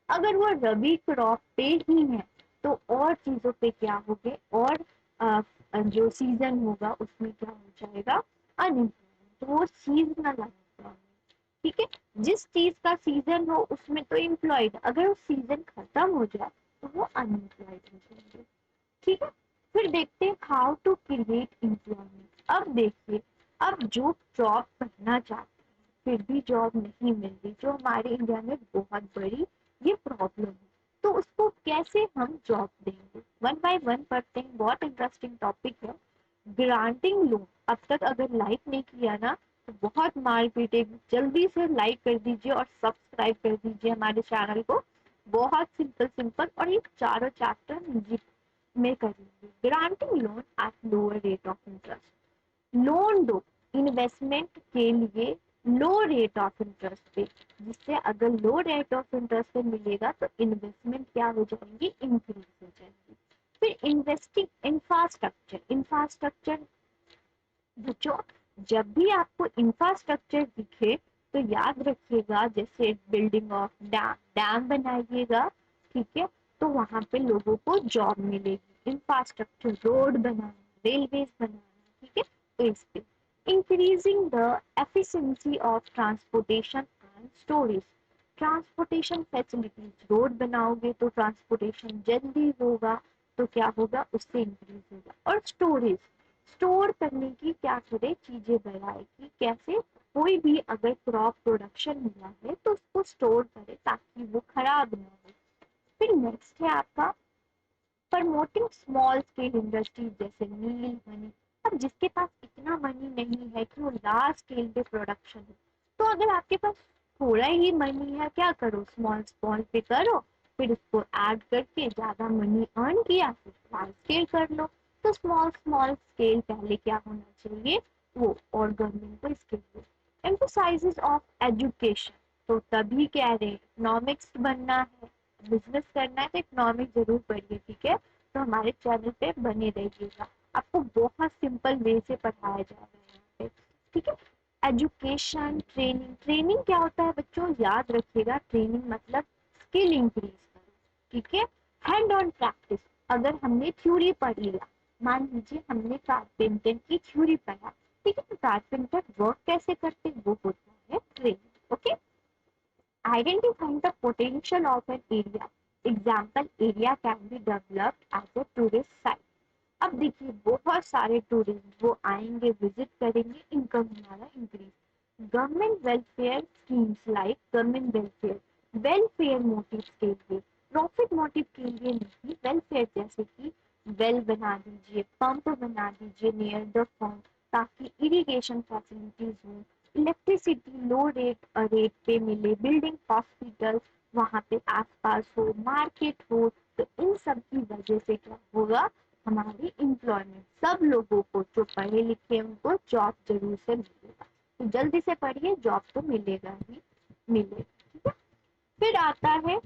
अगर वो रबी क्रॉप पे ही है तो और चीजों पे क्या होगे, और जो सीजन होगा उसमें क्या हो जाएगा, अनएम्प्लॉयमेंट। तो वो सीजनल अनएम्प्लॉयमेंट। ठीक है, जिस चीज का सीजन हो उसमें तो एम्प्लॉयड, अगर वो सीजन खत्म हो जाए तो वो अनएम्प्लॉयड हो जाएंगे। ठीक है, फिर देखते हैं हाउ टू क्रिएट एम्प्लॉयमेंट। अब देखिए, अब जो जॉब करना चाहते हैं फिर भी जॉब नहीं मिल रही, जो हमारे इंडिया में बहुत बड़ी ये प्रॉब्लम है, तो उसको कैसे हम जॉब देंगे, वन बाय वन पढ़ते हैं। बहुत इंटरेस्टिंग टॉपिक है ग्रांटिंग लोन। अब तक अगर लाइक नहीं किया ना तो बहुत मार पीटेगी, जल्दी से लाइक कर दीजिए और सब्सक्राइब कर दीजिए हमारे चैनल को। बहुत सिंपल सिंपल और ये चारों चैप्टर में करेंगे। Granting loan at lower rate of interest, loan दो इन्वेस्टमेंट के लिए लो रेट ऑफ इंटरेस्ट पे, जिससे अगर लो रेट ऑफ इंटरेस्ट पे मिलेगा तो इन्वेस्टमेंट क्या हो जाएंगी, इंक्रीज हो जाएंगी। फिर इन्वेस्टिंग इंफ्रास्ट्रक्चर। इंफ्रास्ट्रक्चर बच्चों जब भी आपको इंफ्रास्ट्रक्चर दिखे तो याद रखिएगा, जैसे बिल्डिंग ऑफ डैम, डैम बनाइएगा, ठीक है, तो वहां पे लोगों को जॉब मिलेगी। इंफ्रास्ट्रक्चर, रोड बनाना, रेलवे बनाना, ठीक है, तो इस पे increasing the efficiency of transportation and storage. Transportation facilities, road बनाओगे तो ट्रांसपोर्टेशन जल्दी होगा, तो क्या होगा, उससे इंक्रीज होगा। और स्टोरेज, स्टोर करने की क्या करे, चीजें बढ़ाएगी। कैसे, कोई भी अगर क्रॉप प्रोडक्शन हुआ है तो उसको स्टोर करे ताकि वो खराब ना हो। फिर नेक्स्ट है आपका प्रमोटिंग स्मॉल स्केल इंडस्ट्रीज जैसे मील मनी। अब जिसके पास इतना मनी नहीं है कि वो लार्ज स्केल पे प्रोडक्शन हो, तो अगर आपके पास थोड़ा ही मनी है, क्या करो, स्मॉल स्मॉल पे करो, फिर उसको ऐड करके ज्यादा मनी अर्न किया, फिर लार्ज स्केल कर लो। तो स्मॉल स्मॉल स्केल पहले क्या होना चाहिए, वो, और गवर्नमेंट को इसके लिए एम्फोसाइजेस ऑफ एजुकेशन। तो तभी कह रहे हैं इकोनॉमिक्स बनना है, बिजनेस करना है तो इकोनॉमिक्स जरूर पढ़िए, ठीक है। तो हमारे चैनल पे बने रहिएगा, आपको बहुत सिंपल वे से पढ़ाया जा रहा है यहाँ पे, ठीक है। एजुकेशन, ट्रेनिंग, ट्रेनिंग क्या होता है बच्चों, याद रखिएगा, ट्रेनिंग मतलब स्किल इंक्रीज करो, ठीक है। हैंड ऑन प्रैक्टिस, अगर हमने थ्योरी पढ़ लिया, मान लीजिए हमने कारपेंटर की थ्योरी पढ़ा, ठीक है, तो कारपेंटर वर्क कैसे करते हैं, वो होता है training, okay. Identifying the potential of an area. Example, area can be developed as a tourist site. अब देखिए बहुत सारे टूरिस्ट वो आएंगे, विजिट करेंगे, इनकम हमारा increase. Government welfare schemes like government welfare, welfare motive के लिए, प्रॉफिट मोटिव के लिए नहीं, वेलफेयर जैसे कि वेल बना दीजिए, पंप बना दीजिए नियर द फार्म, ताकि इरिगेशन फैसिलिटीज हो, इलेक्ट्रिसिटी लो रेट पे मिले, बिल्डिंग हॉस्पिटल वहां पे आसपास हो, मार्केट हो। तो इन सब की वजह से क्या होगा, हमारी एम्प्लॉयमेंट, सब लोगों को जो पढ़े लिखे हैं उनको जॉब जरूर से मिलेगा। तो जल्दी से पढ़िए, जॉब तो मिलेगा ही मिलेगा, ठीक है। फिर आता है,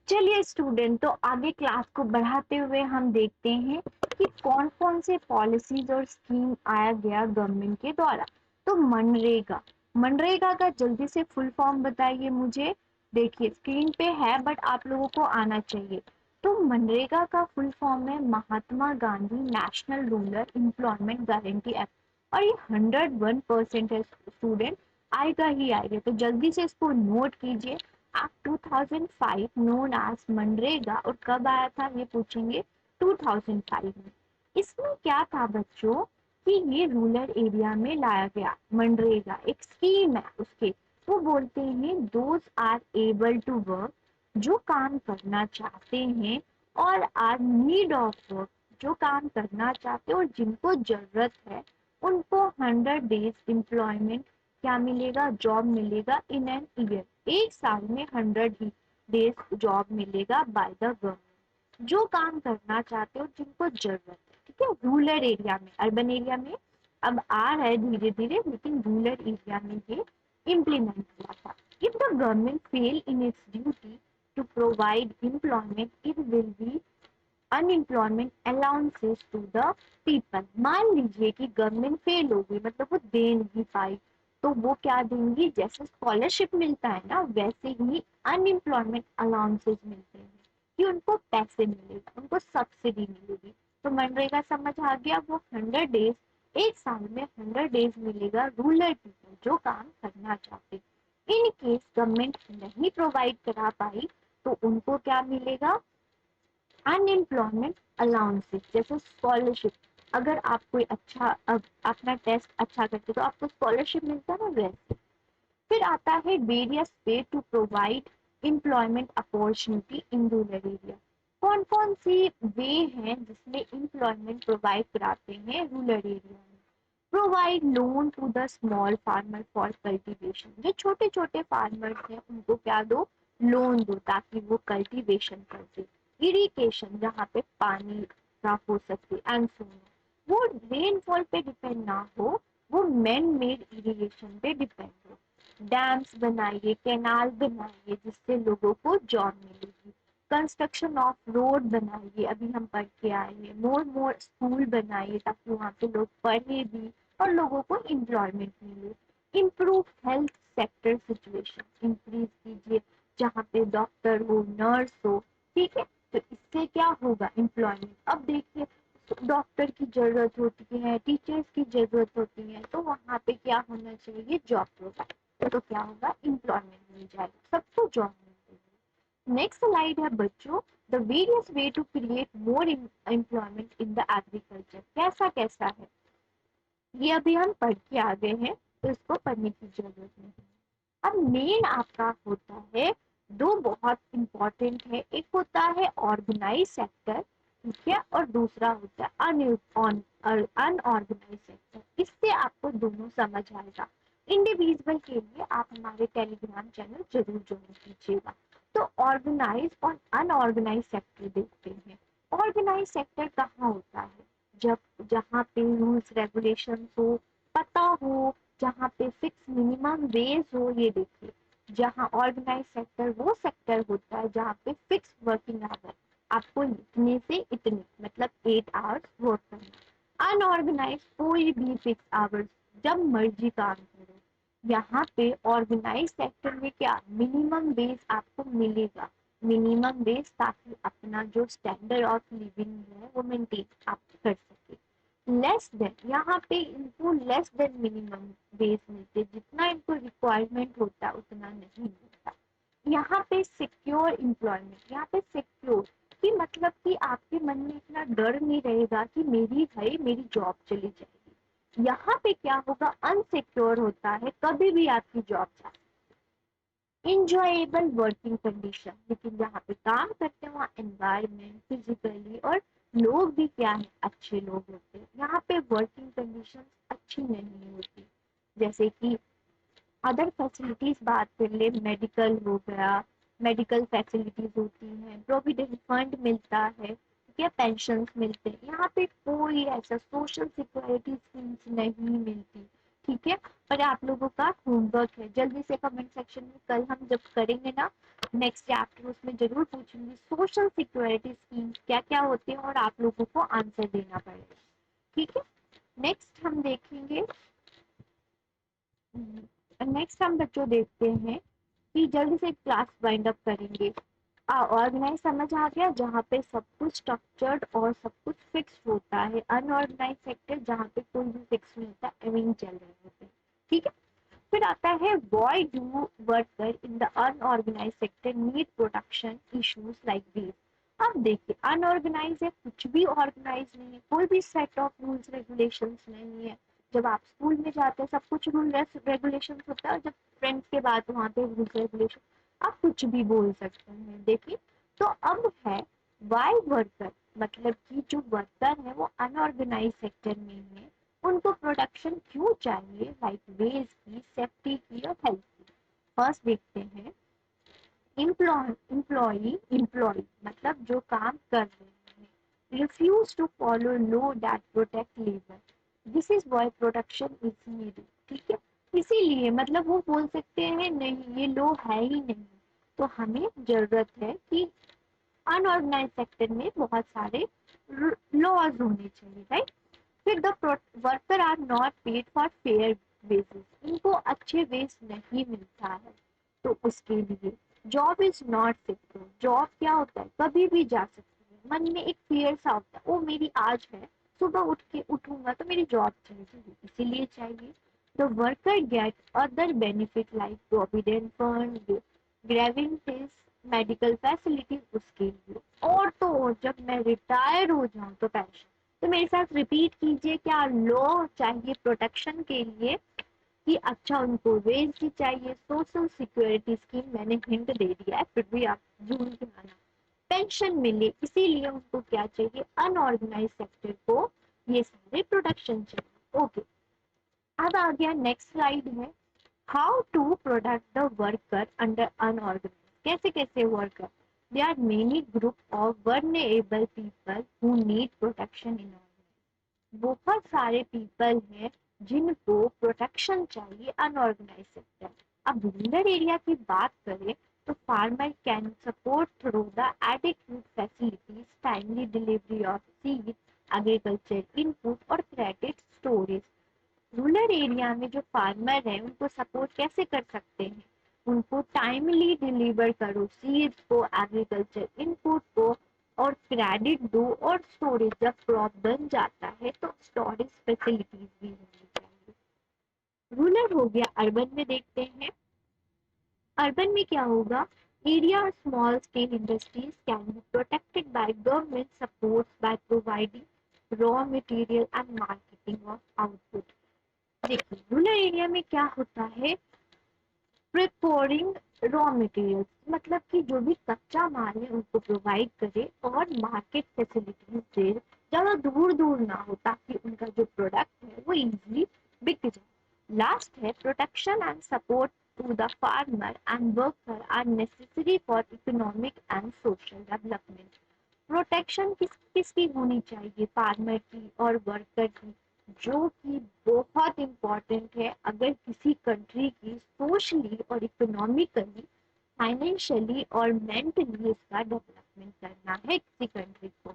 चलिए स्टूडेंट, तो आगे क्लास को बढ़ाते हुए हम देखते हैं कि कौन कौन से पॉलिसीज और स्कीम आया गया गवर्नमेंट के द्वारा। तो मनरेगा, मनरेगा का जल्दी से फुल फॉर्म बताइए मुझे। देखिए स्क्रीन पे है बट आप लोगों को आना चाहिए। तो मनरेगा का फुल फॉर्म है Mahatma Gandhi national rural employment guarantee act, और ये 101% है स्टूडेंट, आएगा ही आएगा, तो जल्दी से इसको नोट कीजिए। एक्ट 2005 नोन एज मनरेगा, और कब आया था ये पूछेंगे, 2005 में। इसमें क्या था बच्चों कि ये रूरल एरिया में लाया गया, मनरेगा एक स्कीम है उसके, वो बोलते हैं those are able to work, जो काम करना चाहते हैं, और आर नीड ऑफ वर्क, जो काम करना चाहते हैं और जिनको जरूरत है, उनको 100 डेज एम्प्लॉयमेंट क्या मिलेगा, जॉब मिलेगा इन एन ईयर, एक साल में 100 डेज जॉब मिलेगा बाय द गवर्नमेंट, जो काम करना चाहते हो जिनको जरूरत है, ठीक है। रूरल एरिया में, अर्बन एरिया में अब आ रहा है धीरे धीरे, लेकिन रूरल एरिया में ये इम्प्लीमेंट हुआ था। If the government fail in its duty to provide employment, it will be unemployment allowances to the people. मान लीजिए कि गवर्नमेंट फेल हो गई, मतलब वो दे नहीं पाई, तो वो क्या देंगी, जैसे स्कॉलरशिप मिलता है ना, वैसे ही अनएम्प्लॉयमेंट अलाउंसेस मिलते हैं कि उनको पैसे मिलेगा, उनको सब्सिडी मिलेगी। तो मनरेगा समझ आ गया, वो 100 डेज, एक साल में 100 डेज मिलेगा रूरल पीपल जो काम करना चाहते। इन केस गवर्नमेंट नहीं प्रोवाइड करा पाई, तो उनको क्या मिलेगा, अनएम्प्लॉयमेंट अलाउंसेस, जैसे स्कॉलरशिप। अगर आप कोई अच्छा अपना टेस्ट अच्छा करते तो आपको स्कॉलरशिप मिलता है ना, वैसे। फिर आता है various way to provide employment opportunity in rural area. कौन कौन सी वे हैं जिसमें एम्प्लॉयमेंट प्रोवाइड कराते हैं रूरल एरिया में। Provide loan to the small farmer for cultivation, जो छोटे छोटे फार्मर्स हैं उनको क्या दो, लोन दो, ताकि वो कल्टीवेशन कर दे। इरिगेशन, जहाँ पे पानी का हो सके, एंड सो वो रेनफॉल पे डिपेंड ना हो, वो मैन मेड इरिगेशन पे डिपेंड हो। डैम्स बनाइए, कैनाल बनाइए, जिससे लोगों को जॉब मिलेगी। कंस्ट्रक्शन ऑफ रोड बनाइए, अभी हम पढ़ के आए हैं, मोर मोर स्कूल बनाइए ताकि वहाँ पे लोग पढ़े भी और लोगों को एम्प्लॉयमेंट मिले। Improve health sector situation, increase कीजिए जहाँ पे डॉक्टर हो, नर्स हो, ठीक है। तो इससे क्या होगा, एम्प्लॉयमेंट। अब देखिए डॉक्टर की जरूरत होती है, टीचर्स की जरूरत होती है, तो वहाँ पे क्या होना चाहिए, जॉब प्रोवाइड, तो क्या होगा, एम्प्लॉयमेंट मिल जाएगा, सबको जॉब मिल जाएगी। नेक्स्ट स्लाइड है बच्चों, the various way to create more employment in the agriculture. कैसा कैसा है ये अभी हम पढ़ के आ गए हैं, तो इसको पढ़ने की जरूरत नहीं है। अब मेन आपका होता है दो बहुत इंपॉर्टेंट है, एक होता है ऑर्गेनाइज सेक्टर, ठीक है, और दूसरा होता है अनऑर्गेनाइज सेक्टर। इससे आपको दोनों समझ आएगा। इंडिविजुअल के लिए आप हमारे टेलीग्राम चैनल जरूर ज्वाइन कीजिएगा। तो ऑर्गेनाइज और अनऑर्गेनाइज सेक्टर देखते हैं। ऑर्गेनाइज सेक्टर कहाँ होता है? जब जहाँ पे रूल्स रेगुलेशन हो, पता हो, जहाँ पे फिक्स मिनिमम वेज हो। ये देखिए, जहाँ ऑर्गेनाइज सेक्टर वो सेक्टर होता है जहाँ पे फिक्स वर्किंग आवर, आपको इतने से इतने मतलब 8 आवर्स वर्क करना। अनऑर्गेनाइज कोई भी फिक्स आवर्स, जब मर्जी काम करो। यहाँ पे ऑर्गेनाइज सेक्टर में क्या, मिनिमम बेस आपको मिलेगा। मिनिमम बेस, ताकि अपना जो स्टैंडर्ड ऑफ लिविंग है वो मेंटेन आप कर सके। लेस देन, यहाँ पे इनको लेस देन मिनिमम बेस मिलते, जितना इनको रिक्वायरमेंट होता है उतना नहीं मिलता। यहाँ पे सिक्योर एम्प्लॉयमेंट, यहाँ पे सिक्योर कि मतलब कि आपके मन में इतना डर नहीं रहेगा कि मेरी जॉब चली जाएगी। यहाँ पे क्या होगा, अनसिक्योर होता है, कभी भी आपकी जॉब जा। इंजॉयबल वर्किंग कंडीशन, लेकिन जहाँ पे काम करते हैं वहाँ एनवायरमेंट फिजिकली और लोग भी क्या है, अच्छे लोग होते हैं। यहाँ पे वर्किंग कंडीशन अच्छी नहीं होती, जैसे कि अदर फैसिलिटीज बात कर ले, मेडिकल हो गया, मेडिकल फैसिलिटीज होती हैं, प्रोविडेंट फंड मिलता है, या पेंशन मिलते हैं। यहाँ पे कोई ऐसा सोशल सिक्योरिटी स्कीम्स नहीं मिलती, ठीक है। पर आप लोगों का होमवर्क है, जल्दी से कमेंट सेक्शन में कल हम जब करेंगे ना नेक्स्ट चैप्टर, उसमें जरूर पूछूंगी सोशल सिक्योरिटी स्कीम्स क्या क्या होते हैं और आप लोगों को आंसर देना पड़ेगा, ठीक है। नेक्स्ट हम देखेंगे, नेक्स्ट हम बच्चों देखते हैं कि जल्दी से क्लास वाइंड अप करेंगे। ऑर्गेनाइज समझ आ गया, जहाँ पे सब कुछ स्ट्रक्चर्ड और सब कुछ फिक्स्ड होता है। अनऑर्गेनाइज सेक्टर जहाँ पे कोई भी फिक्स नहीं होता, एविंग चल रहे होते हैं, ठीक है। फिर आता है why do worker in the unorganised sector need protection issues like this. अब देखिए, अनऑर्गेनाइज है, कुछ भी ऑर्गेनाइज नहीं है, कोई भी सेट ऑफ रूल्स रेगुलेशंस नहीं है। जब आप स्कूल में जाते हैं सब कुछ रूल रेगुलेशन होता है, जब फ्रेंड्स के बाद वहां पे रूल्स रेगुलेशन, आप कुछ भी बोल सकते हैं। देखिए, तो अब है वाई वर्कर, मतलब कि जो वर्कर है वो अनऑर्गेनाइज सेक्टर में है, उनको प्रोटेक्शन क्यों चाहिए, लाइक वेज की, सेफ्टी की और हेल्थ की। फर्स्ट देखते हैं, एम्प्लॉय मतलब जो काम कर रहे हैं, refuse to follow law that protect labour, this is why protection is needed, ठीक है। इसीलिए मतलब वो बोल सकते हैं नहीं ये लॉ है ही नहीं, तो हमें जरूरत है कि अनऑर्गेनाइज सेक्टर में बहुत सारे लॉज होने चाहिए, राइट। फिर the worker are not paid for fair wages, इनको अच्छे वेज नहीं मिलता है, तो उसके लिए job is not secure. Job क्या होता है, कभी भी जा सकती है, मन में एक फियर सा होता है, ओ मेरी आज है, सुबह उठ के उठूंगा तो मेरी जॉब चली जाएगी, इसीलिए चाहिए। The worker get other benefit like provident fund, graving, medical facilities, उसके लिए। और तो और जब मैं रिटायर हो जाऊं तो पेंशन। तो मेरे साथ रिपीट कीजिए, क्या लॉ चाहिए प्रोटेक्शन के लिए, कि अच्छा उनको वेज भी चाहिए, सोशल सिक्योरिटी स्कीम मैंने हिंट दे दिया है, फिर भी आप जून के आना, पेंशन मिले, इसीलिए उनको क्या चाहिए, अनऑर्गेनाइज सेक्टर को ये सारे प्रोटेक्शन चाहिए। ओके, अब आ गया नेक्स्ट स्लाइड है, how to protect the worker under unorganise. कैसे कैसे worker, there are many group of vulnerable people who need protection in organized। बहुत सारे पीपल हैं जिनको प्रोटेक्शन चाहिए अनऑर्गेनाइज सेक्टर। अब रूरल एरिया की बात करें तो farmer can support through the adequate facilities, timely delivery of seed, agriculture input और क्रेडिट स्टोरेज। रूरल एरिया में जो फार्मर है उनको सपोर्ट कैसे कर सकते हैं, उनको टाइमली डिलीवर करो सीड्स को, एग्रीकल्चर इनपुट को, और क्रेडिट दो, और स्टोरेज, जब क्रॉप बन जाता है तो स्टोरेज फैसिलिटीज भी होनी चाहिए। रूरल हो गया, अर्बन में देखते हैं। अर्बन में क्या होगा, area small scale industries can be protected by government support by providing raw material and marketing of output. देखिए रूरल एरिया में क्या होता है, प्रिपोरिंग रॉ मटेरियल्स, मतलब कि जो भी कच्चा माल है उनको प्रोवाइड करे और मार्केट फैसिलिटीज दे, ज्यादा दूर दूर ना हो ताकि उनका जो प्रोडक्ट है वो इजीली बिक जाए। लास्ट है protection and support to the farmer and worker are necessary for economic and social development. Protection किसकी होनी चाहिए, फार्मर की और वर्कर की, जो कि बहुत इंपॉर्टेंट है अगर किसी कंट्री की सोशली और इकोनॉमिकली, फाइनेंशियली और मेंटली इसका डेवलपमेंट करना है किसी कंट्री को,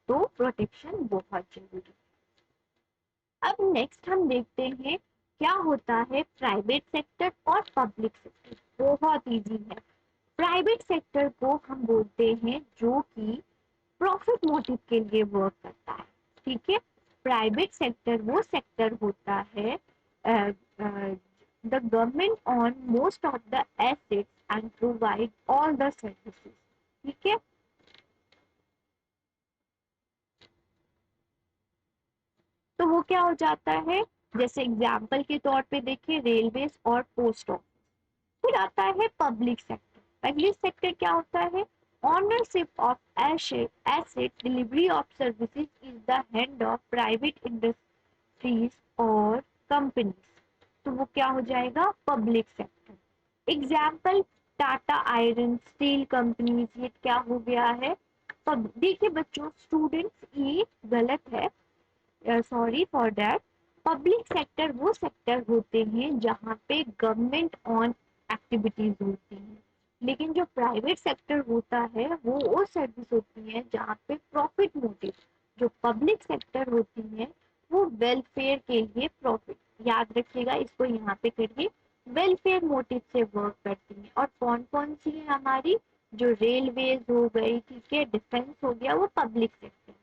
तो प्रोटेक्शन बहुत जरूरी है। अब नेक्स्ट हम देखते हैं क्या होता है प्राइवेट सेक्टर और पब्लिक सेक्टर। बहुत इजी है। प्राइवेट सेक्टर को हम बोलते हैं जो कि प्रॉफिट मोटिव के लिए वर्क करता है। ठीक है, प्राइवेट सेक्टर वो सेक्टर होता है, the government on most of the assets and provide all the services. ठीक है, तो वो क्या हो जाता है, जैसे एग्जाम्पल के तौर पे देखिए रेलवेज और पोस्ट ऑफिस। फिर आता है पब्लिक सेक्टर। पब्लिक सेक्टर क्या होता है, ownership of asset, delivery of services is the hand of private industries और कंपनीज, तो वो क्या हो जाएगा public sector. Example Tata iron steel companies, ये क्या हो गया है, देखिए बच्चों स्टूडेंट्स ये गलत है, sorry for that. Public sector वो सेक्टर होते हैं जहाँ पे गवर्नमेंट ऑन एक्टिविटीज होती हैं, लेकिन जो प्राइवेट सेक्टर होता है वो सर्विस होती है जहाँ पे प्रॉफिट मोटिव। जो पब्लिक सेक्टर होती है वो वेलफेयर के लिए प्रॉफिट, याद रखिएगा इसको यहाँ पे करिए, वेलफेयर मोटिव से वर्क करती है। और कौन कौन सी है हमारी, जो रेलवेज हो गई, ठीक है, डिफेंस हो गया, वो पब्लिक सेक्टर।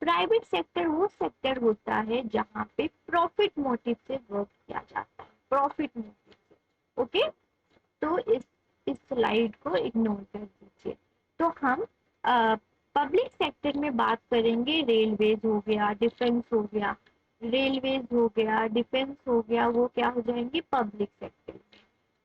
प्राइवेट सेक्टर वो सेक्टर होता है जहां पे प्रॉफिट मोटिव से वर्क किया जाता है, प्रॉफिट मोटिव से। ओके, तो इस स्लाइड को इग्नोर कर दीजिए। तो हम पब्लिक सेक्टर में बात करेंगे, रेलवेज हो गया, डिफेंस हो गया, रेलवेज हो गया, डिफेंस हो गया, वो क्या हो जाएंगे पब्लिक सेक्टर।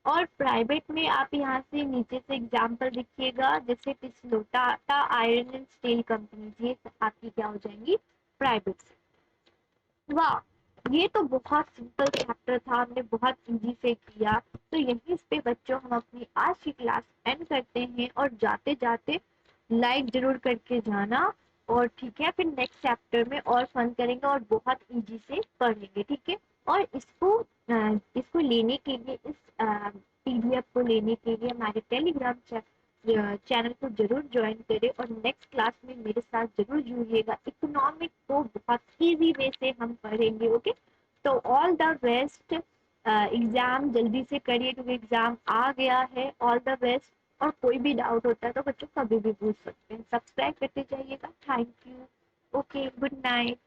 और प्राइवेट में आप यहाँ से नीचे से एग्जाम्पल देखिएगा, जैसे टिस्लो, Tata iron and steel company, ये आपकी क्या हो जाएंगी प्राइवेट से। वाह, ये तो बहुत सिंपल चैप्टर था, हमने बहुत इजी से किया। तो यहीं पे बच्चों हम अपनी आज की क्लास एंड करते हैं, और जाते जाते लाइक जरूर करके जाना। और ठीक है, फिर नेक्स्ट चैप्टर में और फन करेंगे और बहुत इजी से पढ़ेंगे, ठीक है। और इसको लेने के लिए, इस पीडीएफ को लेने के लिए हमारे टेलीग्राम चैनल को जरूर ज्वाइन करें, और नेक्स्ट क्लास में मेरे साथ जरूर जुड़िएगा। इकोनॉमिक को बहुत इजी वे से हम पढ़ेंगे। ओके, तो ऑल द बेस्ट। एग्जाम जल्दी से करिए क्योंकि एग्जाम आ गया है। All the best. और कोई भी डाउट होता है तो बच्चों कभी भी पूछ सकते हैं। सब्सक्राइब करते जाइएगा। Thank you. Okay, good night.